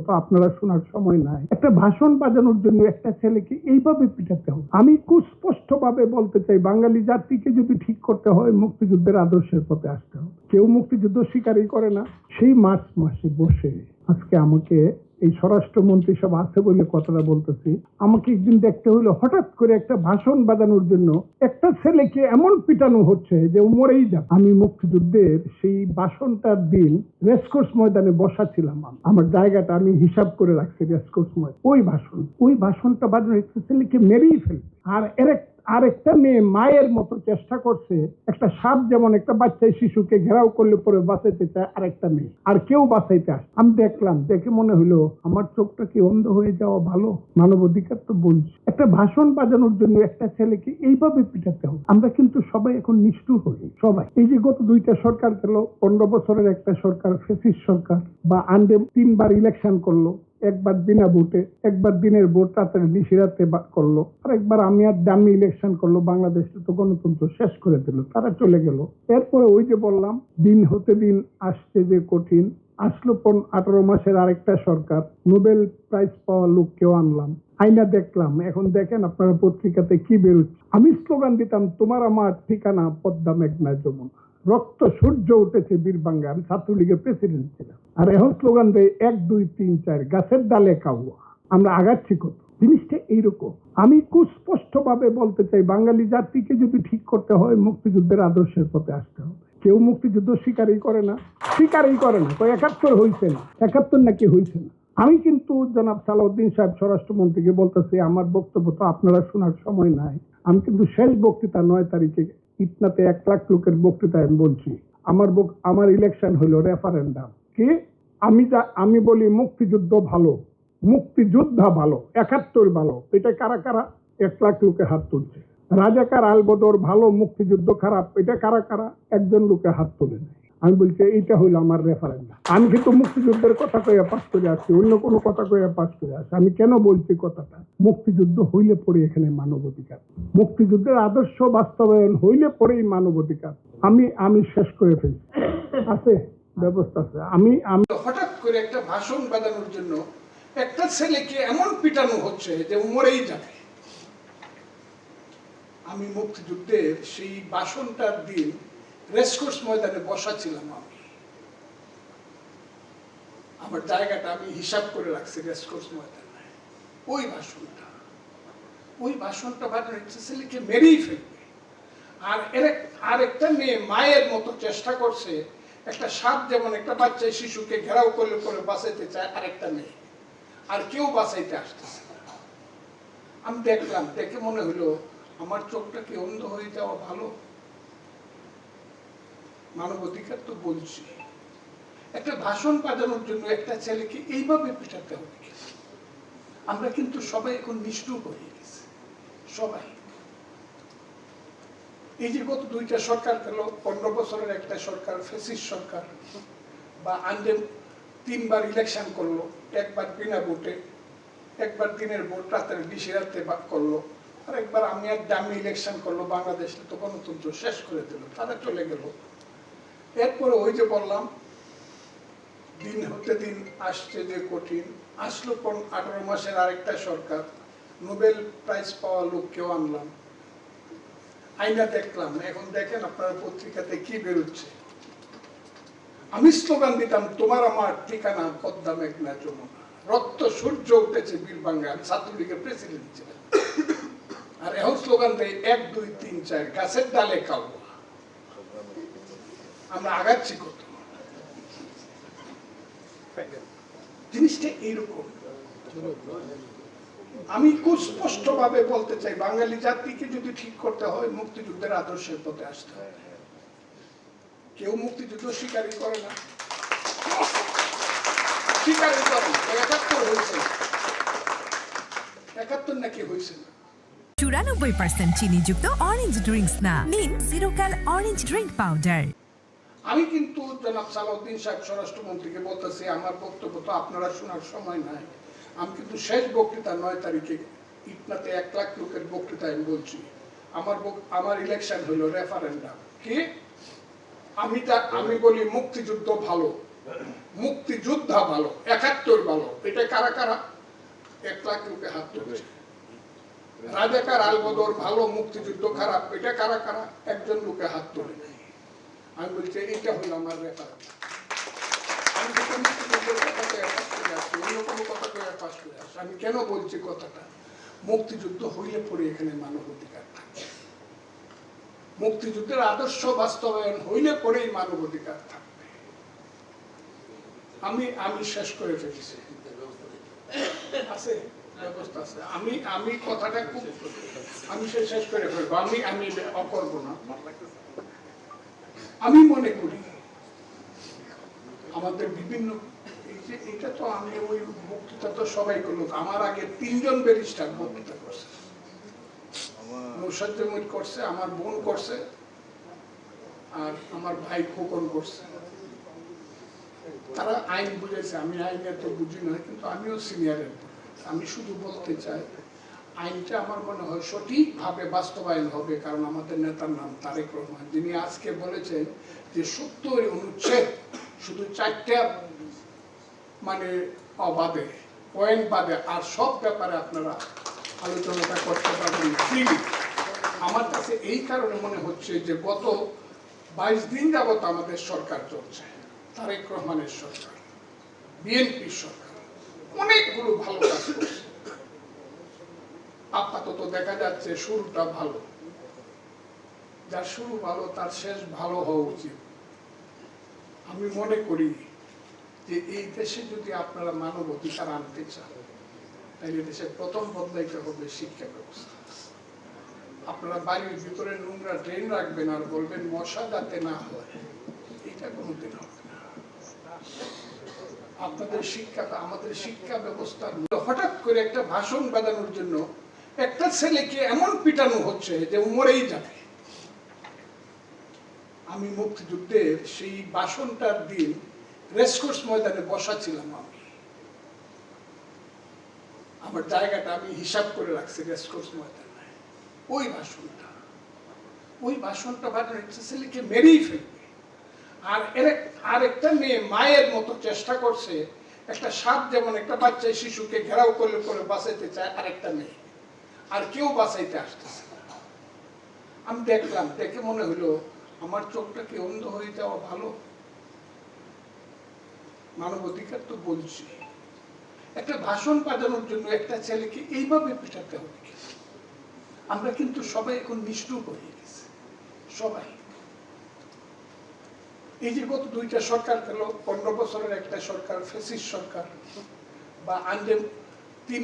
বক্তব্য তো আপনারা শোনার সময় নাই। একটা ভাষণ বাজানোর জন্য একটা ছেলেকে এইভাবে পিটাতে হবে। আমি কুস্পষ্ট ভাবে বলতে চাই, বাঙালি জাতিকে যদি ঠিক করতে হয় মুক্তিযুদ্ধের আদর্শের পথে আসতে হবে। কেউ মুক্তিযুদ্ধ স্বীকারই করে না। সেই মার্চ মাসে বসে আজকে আমাকে, এই স্বরাষ্ট্রমন্ত্রী সব আছে বলে কথাটা বলতেছি, আমাকে একদিন দেখতে হইলো হঠাৎ করে একটা ভাষণ বাজানোর জন্য একটা ছেলেকে এমন পিটানো হচ্ছে যে ও মরেই যাবে। আমি মুক্তিযুদ্ধের সেই ভাষণটার দিন রেসকোর্স ময়দানে বসা ছিলাম। আমার জায়গাটা আমি হিসাব করে রাখছি রেসকোর্স ময়দান। ওই ভাষণটা বাজানো একটা ছেলেকে মেরেই ফেলবে। আর একটা মেয়ে মায়ের মতো চেষ্টা করছে, একটা সাপ যেমন একটা বাচ্চা শিশুকে ঘেরাও করলে পরে বাঁচাইতে চায়, আর একটা মেয়ে, আর কেউ বাঁচাইতে আসে। আমি দেখলাম, দেখে মনে হলো আমার চোখটা কি অন্ধ হয়ে যাওয়া ভালো? মানবাধিকার তো বলছি। একটা ভাষণ বাজানোর জন্য একটা ছেলেকে এইভাবে পিটাতে হবে। আমরা কিন্তু সবাই এখন নিষ্ঠুর হই। সবাই এই যে গত দুইটা সরকার গেল, 15 বছরের একটা সরকার, ফ্যাসিস্ট সরকার, বা আন্ডে 3 বার ইলেকশন করলো, একবার বিনা ভোটে, একবার দিনের ভোট রাতের নিশিরাতে করলো, আর একবার আমি আর দামি ইলেকশন করলো। বাংলাদেশে তো গণতন্ত্র শেষ করে দিল, তারা চলে গেল। এরপরে ওই যে বললাম, দিন হতে দিন আসছে যে কঠিন, আসলো 18 মাসের আরেকটা সরকার, নোবেল প্রাইজ পাওয়া লোককেও আনলাম, আইনা দেখলাম। এখন দেখেন আপনারা পত্রিকাতে কি বেরোচ্ছে। আমি স্লোগান দিতাম, তোমার আমার ঠিকানা পদ্মা মেঘনা যমুনা, রক্ত সূর্য উঠেছে বীরবাঙ্গা। আমি ছাত্রলীগের প্রেসিডেন্ট ছিলাম। আর এখন স্লোগান দেয় 1 2 3 4 গাছের ডালে কাউয়া। আমরা আগাচ্ছি কত? জিনিসটা এইরকম। আমি কুস্পষ্ট ভাবে বলতে চাই, বাঙালি জাতিকে যদি ঠিক করতে হয় মুক্তিযুদ্ধের আদর্শের পথে আসতে হবে। কেউ মুক্তিযুদ্ধ স্বীকারই করে না। তো 71 হয়েছে না, 71 নাকি হয়েছে না। আমি কিন্তু জনাব সালাউদ্দিন সাহেব স্বরাষ্ট্রমন্ত্রীকে বলতেছি, আমার বক্তব্য তো আপনারা শোনার সময় নাই। আমি কিন্তু শেষ বক্তৃতা 9 তারিখে ইটনাতে 1 লাখ লোকের বক্তৃতায় আমি বলছি, আমার ইলেকশন হলো রেফারেন্ডাম। কি আমি বলি মুক্তিযুদ্ধ ভালো, মুক্তিযোদ্ধা ভালো, 71 ভালো। এটা কারা কারা? 1 লাখ লোকে হাত তুলছে। রাজাকার আলবদর ভালো, মুক্তিযুদ্ধ খারাপ, এটা কারা কারা? একজন লোকে হাত তুলে নেয়। আমি বলছি এইটা হইলো আমার রেফারেন্ডাম। আমি কিন্তু মুক্তিযুদ্ধের কথা কইয়া পাস করে আসছি, অন্য কোনো কথা কইয়া পাস করে আসছি। আমি কেন বলছি কথাটা? মুক্তিযুদ্ধ হইলে পরে এখানে মানবাধিকার, মুক্তিযুদ্ধের আদর্শ বাস্তবায়ন হইলে পরেই মানবাধিকার। আমি শেষ করে ফেলছি, আছে ব্যবস্থা আছে। আমি হঠাৎ করে একটা ভাষণ বাজানোর জন্য একটা ছেলেকে এমন পিটানো হচ্ছে যে মরেই যাবে। আমি মুক্তিযুদ্ধের সেই ভাষণটার দিন রেসকোর্স ময়দানে বসা ছিলাম। আমার জায়গাটা আমি হিসাব করে রাখছি রেসকোর্স ময়দানে। ওই ভাষণটা বাজানো একটা ছেলেকে মেরেই ফেলবে। আর একটা মেয়ে মায়ের মতো চেষ্টা করছে, একটা সাপ যেমন একটা বাচ্চা শিশুকে ঘেরাও করলে পরে বাঁচাইতে চায়, আর একটা মেয়ে, আর কেউ বাঁচাইতে আসতেছে না। আমি দেখলাম, দেখে মনে হলো আমার চোখটা কি অন্ধ হয়ে যাওয়া ভালো? মানবাধিকার তো বলছি। একটা ভাষণ বাজানোর জন্য একটা ছেলেকে এইভাবে পিটাতে হবে। আমরা কিন্তু সবাই এখন নিষ্ঠুর হয়ে গেছি, সবাই। এই যে গত দুইটা সরকার গেল, 15 বছরের একটা সরকার, ফ্যাসিস্ট সরকার, বা আন্ডে 3 বার ইলেকশন করলো, একবার বিনা ভোটে, একবার দিনের ভোট রাতের নিশিরাতে করলো, আর একবার আমি আর দামি ইলেকশন করলো। বাংলাদেশে তো গণতন্ত্র শেষ করে দিল, তারা চলে গেল। এরপরে ওই যে বললাম, দিন হতে দিন আসছে যে কঠিন, আসলো 18 মাসের আরেকটা সরকার, নোবেল প্রাইজ পাওয়া লোককেও আনলাম, আইনা দেখলাম। এখন দেখেন আপনারা পত্রিকাতে কি বেরোচ্ছে। আমি স্লোগান দিতাম, তোমার আমার ঠিকানা পদ্মা মেঘনা যমুনা, রক্ত সূর্য উঠেছে বীরবাঙ্গা। আমি ছাত্রলীগের প্রেসিডেন্ট ছিলাম। আর এখন স্লোগান দেয় 1 2 3 4 গাছের ডালে কাউয়া। আমরা আগাচ্ছি কত? জিনিসটা এইরকম। আমি খুব স্পষ্ট ভাবে বলতে চাই, বাঙালি জাতিকে যদি ঠিক করতে হয় মুক্তিযুদ্ধের আদর্শের পথে আসতে হবে। কেউ মুক্তিযুদ্ধ স্বীকারই করে না। 71 নাকি হয়েছে না। 94% চিনিযুক্ত অরেঞ্জ ড্রিঙ্কস না, নিন জিরো ক্যাল অরেঞ্জ ড্রিঙ্ক পাউডার। আমি কিন্তু জনাব সালাউদ্দিন সাহেব স্বরাষ্ট্রমন্ত্রীকে বলতেছি, আমার বক্তব্য তো আপনারা শোনার সময় নাই। আমি কিন্তু শেষ বক্তৃতা 9 তারিখে ইটনাতে 1 লাখ লোকের বক্তৃতায় আমি বলছি, আমার ইলেকশন হলো রেফারেন্ডাম। কি আমি বলি মুক্তিযুদ্ধ ভালো, মুক্তিযোদ্ধা ভালো, 71 ভালো, এটা কারা কারা? 1 লাখ লোকে হাত তুলেছে। রাজাকার আলবদর ভালো, মুক্তিযুদ্ধ খারাপ, এটা কারা কারা? একজন লোকে হাত তোলে নাই। আমি বলছি এটা হলো আমার রেফারেন্স। আমি যেটা মুক্তিযুদ্ধের কথাতে পাস করে আসছি, অন্য কোনো কথা করে পাস করে আসছি। আমি কেন বলছি কথাটা? মুক্তিযুদ্ধ হইলে পরে এখানে মানবাধিকার থাকে, মুক্তিযুদ্ধের আদর্শ বাস্তবায়ন হইলে পরেই মানবাধিকার থাকবে। আমি শেষ করে ফেলেছি, আছে ব্যবস্থা আছে। আমি কথাটা খুব আমি শেষ করে ফেলবো, আমি অকরবো না। আমি মনে করি আমাদের বিভিন্ন এটা তো আমি ওই বক্তৃতা তো সবাই করলো, আমার আগে 3 জন ব্যারিস্টার বক্তৃতা করছে, মুর্শিদ করছে, আমার বোন করছে, আর আমার ভাই খোকন করছে। তারা আইন বুঝেছে, আমি আইন এত বুঝি না, কিন্তু আমিও সিনিয়রের। আমি শুধু বলতে চাই আইনটা আমার মনে হয় সঠিকভাবে বাস্তবায়ন হবে, কারণ আমাদের নেতার নাম তারেক রহমান, যিনি আজকে বলেছেন যে 70 অনুচ্ছেদ শুধু 4টা মানে অবাদে পয়েন্ট বাদে আর সব ব্যাপারে আপনারা আলোচনাটা করতে পারবেন ফ্রিলি। আমার কাছে এই কারণে মনে হচ্ছে যে গত 22 দিন যাবত আমাদের সরকার চলছে, তারেক রহমানের সরকার, বিএনপির সরকার অনেকগুলো ভালো কাজ করছে। আপাতত দেখা যাচ্ছে শুরুটা ভালো, যার শুরু ভালো তার শেষ ভালো হওয়া উচিত। আমি মনে করি যে এই দেশে যদি আপনারা মানব অধিকার আনতে চান, তাহলে দেশের প্রথম বদলাইতে হবে শিক্ষা ব্যবস্থা। আপনারা বাড়ির ভিতরে নোংরা ড্রেন রাখবেন আর বলবেন মশা যাতে না হয়, এটা কোনোদিন হবে না। আপনাদের আমাদের শিক্ষা ব্যবস্থার হঠাৎ করে একটা ভাষণ বাজানোর জন্য একটা ছেলেকে এমন পিটানো হচ্ছে যে মরেই যাবে। আমি মুক্তিযুদ্ধের সেই ভাষণটার দিন রেসকোর্স ময়দানে বসা ছিলাম। আমার জায়গাটা আমি হিসাব করে রাখছি রেসকোর্স ময়দানে। ওই ভাষণটা বাজানো একটা ছেলেকে মেরেই ফেলবে। আর একটা মেয়ে মায়ের মতো চেষ্টা করছে, একটা সাপ যেমন একটা বাচ্চা শিশুকে ঘেরাও করে করে বাঁচাইতে চায়, আর একটা মেয়ে, আর কেউ বাঁচাইতে আসতেছে না। আমি দেখলাম, দেখে মনে হলো আমার চোখটা কি অন্ধ হয়ে যাওয়া ভালো? মানবাধিকার তো বলছি, একটা ভাষণ বাজানোর জন্য একটা ছেলেকে এইভাবে পিটাতে হবে? আমরা কিন্তু সবাই এখন নিষ্ঠুর হয়ে গেছে, সবাই। এই যে গত 2টা সরকার গেল, 15 বছরের একটা সরকার, ফ্যাসিস্ট সরকার, বা 3